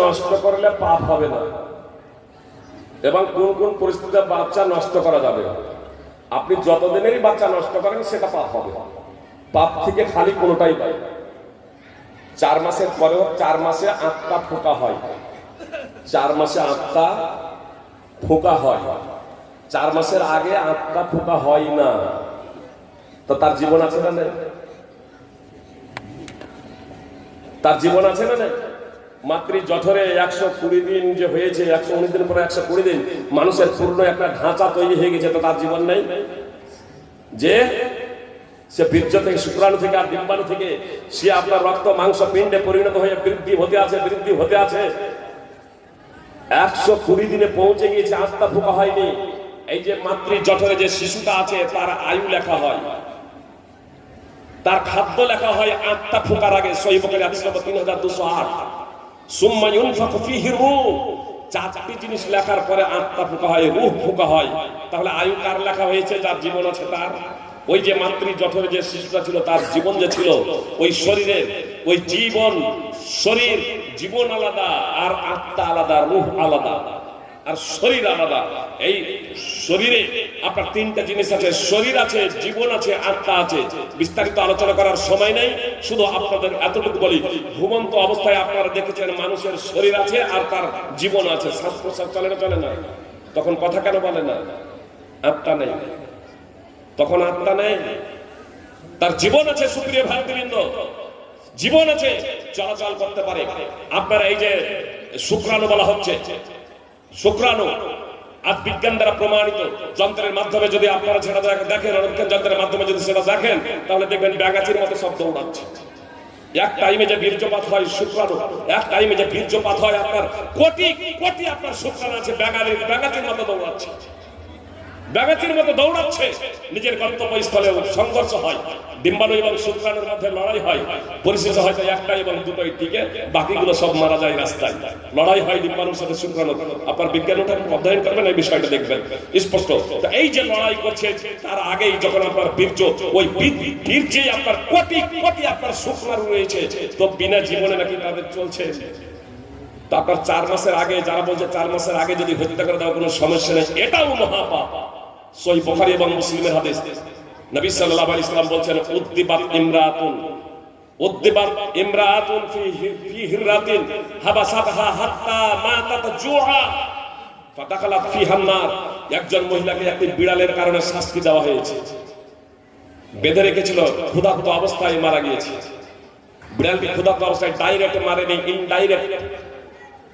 নষ্ট করলে পাপ হবে না, এবং কোন কোন পরিস্থিতিতে বাচ্চা নষ্ট করা যাবে। আপনি যতদিনেরই বাচ্চা নষ্ট করেন সেটা পাপ হবে, পাপ থেকে খালি কোনোটাই পাই। 4 মাসের পরেও 4 মাসে 8টা ফোঁকা হয়, 4 মাসে 8টা ফোঁকা হয়। 4 মাসের আগে 8টা ফোঁকা হয় না, তো তার জীবন আছে না নেই? তার জীবন আছে না নেই? মাতৃ জঠরে 120 দিন যে হয়েছে, 119 দিন পরে 120 দিন মানুষের পূর্ণ একটা ঢাঁচা তৈরি হয়ে গেছে, তো তার জীবন নেই? যে সে বীর্য থেকে, শুক্রাণু থেকে আর ডিম্বাণু থেকে সে আপনার রক্ত মাংস পিণ্ডে পরিণত হয়ে বৃদ্ধি হতে আছে, বৃদ্ধি হতে আছে। 120 দিনে পৌঁছে গিয়েছে, 8টা ফোঁকা হয়নি। এই যে মাতৃ জঠরে যে শিশুটা আছে তার আয়ু লেখা হয়, তার খাদ্য লেখা হয় 8টা ফোঁকার আগে। সহিহ বুখারী হাদিস নম্বর 3208। সুম্মা ইউনফাখু ফীহি রূহ, 4টি জিনিস লেখার পরে 8টা ফোঁকা হয়, রূহ ফোঁকা হয়। তাহলে আয়ু কার লেখা হয়েছে? যার জীবন আছে তার। ওই যে মাতৃ জঠরে যে শিশুটা ছিল তার জীবন যে ছিল, ওই শরীরের ওই জীবন, শরীর জীবন আলাদা, আর আত্মা আলাদা, রূহ আলাদা, আর শরীর আলাদা। এই শরীরে আপনার 3টা জিনিস আছে, শরীর আছে, জীবন আছে, আত্মা আছে। বিস্তারিত আলোচনা করার সময় নেই, শুধু আপনাদের এতটুকু বলি, ঘুমন্ত অবস্থায় আপনারা দেখেছেন মানুষের শরীর আছে আর তার জীবন আছে। শ্বাস প্রশ্বাস চলে না? চলে না? তখন কথা কেন বলে না? আত্মা নেই, তখন আত্মা নেই, তার জীবন আছে। সুপ্রিয় ভাতৃবৃন্দ, জীবন আছে, চলাচল করতে পারে। আপনার এই যে শুক্রাণু বলা হচ্ছে, শুক্রাণু আজ বিজ্ঞান দ্বারা প্রমাণিত যন্ত্রের মাধ্যমে যদি আপনারা সেটা দেখেন, রণবিজ্ঞান যন্ত্রের মাধ্যমে যদি সেটা দেখেন, তাহলে দেখবেন ব্যাঙাচির মতো শব্দ উড়াচ্ছে। এক টাইমে যে বীর্যপাত হয় শুক্রাণু, এক টাইমে যে বীর্যপাত হয়, আপনার কোটি কোটি আপনার শুক্রাণু আছে, ব্যাঙাচির মতো দৌড়াচ্ছে, ব্যাঙাচির মতো দৌড়াচ্ছে। নিজের গন্তব্যস্থলে সংঘর্ষ হয়, ডিম্বাণু এবং শুক্রাণুর মধ্যে লড়াই হয়। পরিশেষে হয়তো 1টা এবং 2টোই টিকে, বাকিগুলো সব মারা যায় রাস্তায়। লড়াই হয় ডিম্বাণুর সাথে শুক্রাণুর। আপনার বিজ্ঞান অধ্যয়ন করবেন, এই বিষয়টা দেখবেন স্পষ্ট। তো এই যে লড়াই করছে, তার আগেই যখন আপনার বীর্য, ওই বীর্যে আপনার কোটি কোটি আপনার শুক্রাণু রয়েছে, তো বিনা জীবনে নাকি তাদের চলছে। তো আপনার 4 মাসের আগে, যারা বলছে 4 মাসের আগে যদি হত্যা করে দেওয়া কোনো সমস্যা নেই, এটাও মহাপাপ। সহিহ বুখারী এবং মুসলিমের হাদিস, নবী সাল্লাল্লাহু আলাইহি ওয়াসাল্লাম বলছেন, উদ্দিবাত ইমরাআতুন ফি হিররাতিন হাবাসাতহা হাত্তা মাতাত জুআ ফাদাখালাত ফিহা আন-নার। একজন মহিলাকে একটি বিড়ালের কারণে শাস্তি দেওয়া হয়েছে, বেঁধে রেখেছিল, ক্ষুধার্ত অবস্থায় মারা গিয়েছে। বিড়ালটি ক্ষুধার্ত অবস্থায় ডাইরেক্ট মারেনি, ইনডাইরেক্ট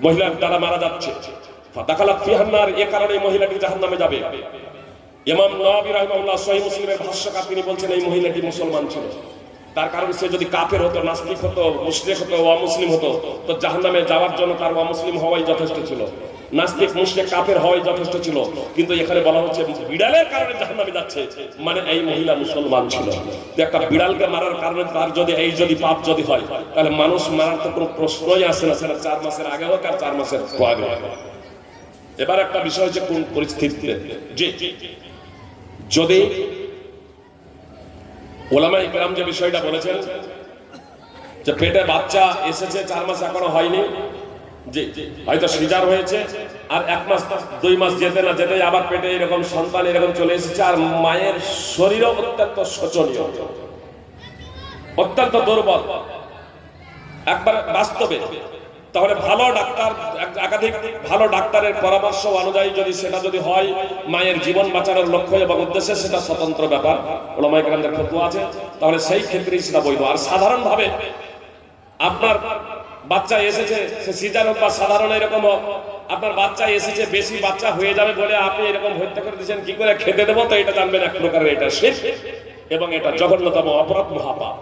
মহিলার দ্বারা মারা যাচ্ছে। ফাদাখালাত ফিহা আন-নার, এই কারণে মহিলাটি জাহান্নামে যাবে। ইমাম নওয়াবী রাহিমাহুল্লাহ সহিহ মুসলিমের ভাষ্যকার তিনি বলছেন, এই মহিলাটি মুসলমান ছিল, তার কারণ সে যদি কাফের হতো, নাস্তিক হতো, মুশরিক হতো, অমুসলিম হতো, তো জাহান্নামে যাওয়ার জন্য তার অমুসলিম হওয়াই যথেষ্ট ছিল, নাস্তিক মুশরিক কাফের হওয়াই যথেষ্ট ছিল। কিন্তু এখানে বলা হচ্ছে বিড়ালের কারণে জাহান্নামে যাচ্ছে, মানে এই মহিলা মুসলমান ছিল। একটা বিড়ালকে মারার কারণে তার যদি পাপ যদি হয়, তাহলে মানুষ মারার তো কোনো প্রশ্নই আসে না, সেটা 4 মাসের আগে হোক আর 4 মাসের পরে হোক। এবার একটা বিষয় হচ্ছে কোন পরিস্থিতিতে, যে যদি ওলামায়ে কেরাম যে বিষয়টা বলেছেন যে পেটে বাচ্চা এসেছে, 4 মাস এখনো হয়নি, যে হয়তো সিজার হয়েছে, আর 1 মাস 2 মাস যেতে না যেতে আবার পেটে এরকম সন্তান এরকম চলে এসেছে, আর মায়ের শরীরও অত্যন্ত শোচনীয়, অত্যন্ত দুর্বল একবার বাস্তবে, তাহলে ভালো ডাক্তার, একাধিক ভালো ডাক্তারের পরামর্শ অনুযায়ী যদি সেটা যদি হয় মায়ের জীবন বাঁচানোর লক্ষ্য এবং উদ্দেশ্যে, সেটা স্বতন্ত্র ব্যাপার, ওলামায়ে কেরামদের ফতোয়া আছে, তাহলে সেই ক্ষেত্রেই সেটা বৈধ। আর সাধারণভাবে আপনার বাচ্চা এসেছে, সে সিজার হোক বা সাধারণ এরকম হোক, আপনার বাচ্চা এসেছে, বেশি বাচ্চা হয়ে যাবে বলে আপনি এরকম হত্যা করে দিয়েছেন, কি করে খেতে দেবো, তো এটা জানবেন এক প্রকারের এটা শিরক এবং এটা জঘন্যতম অপরাধ, মহাপাপ।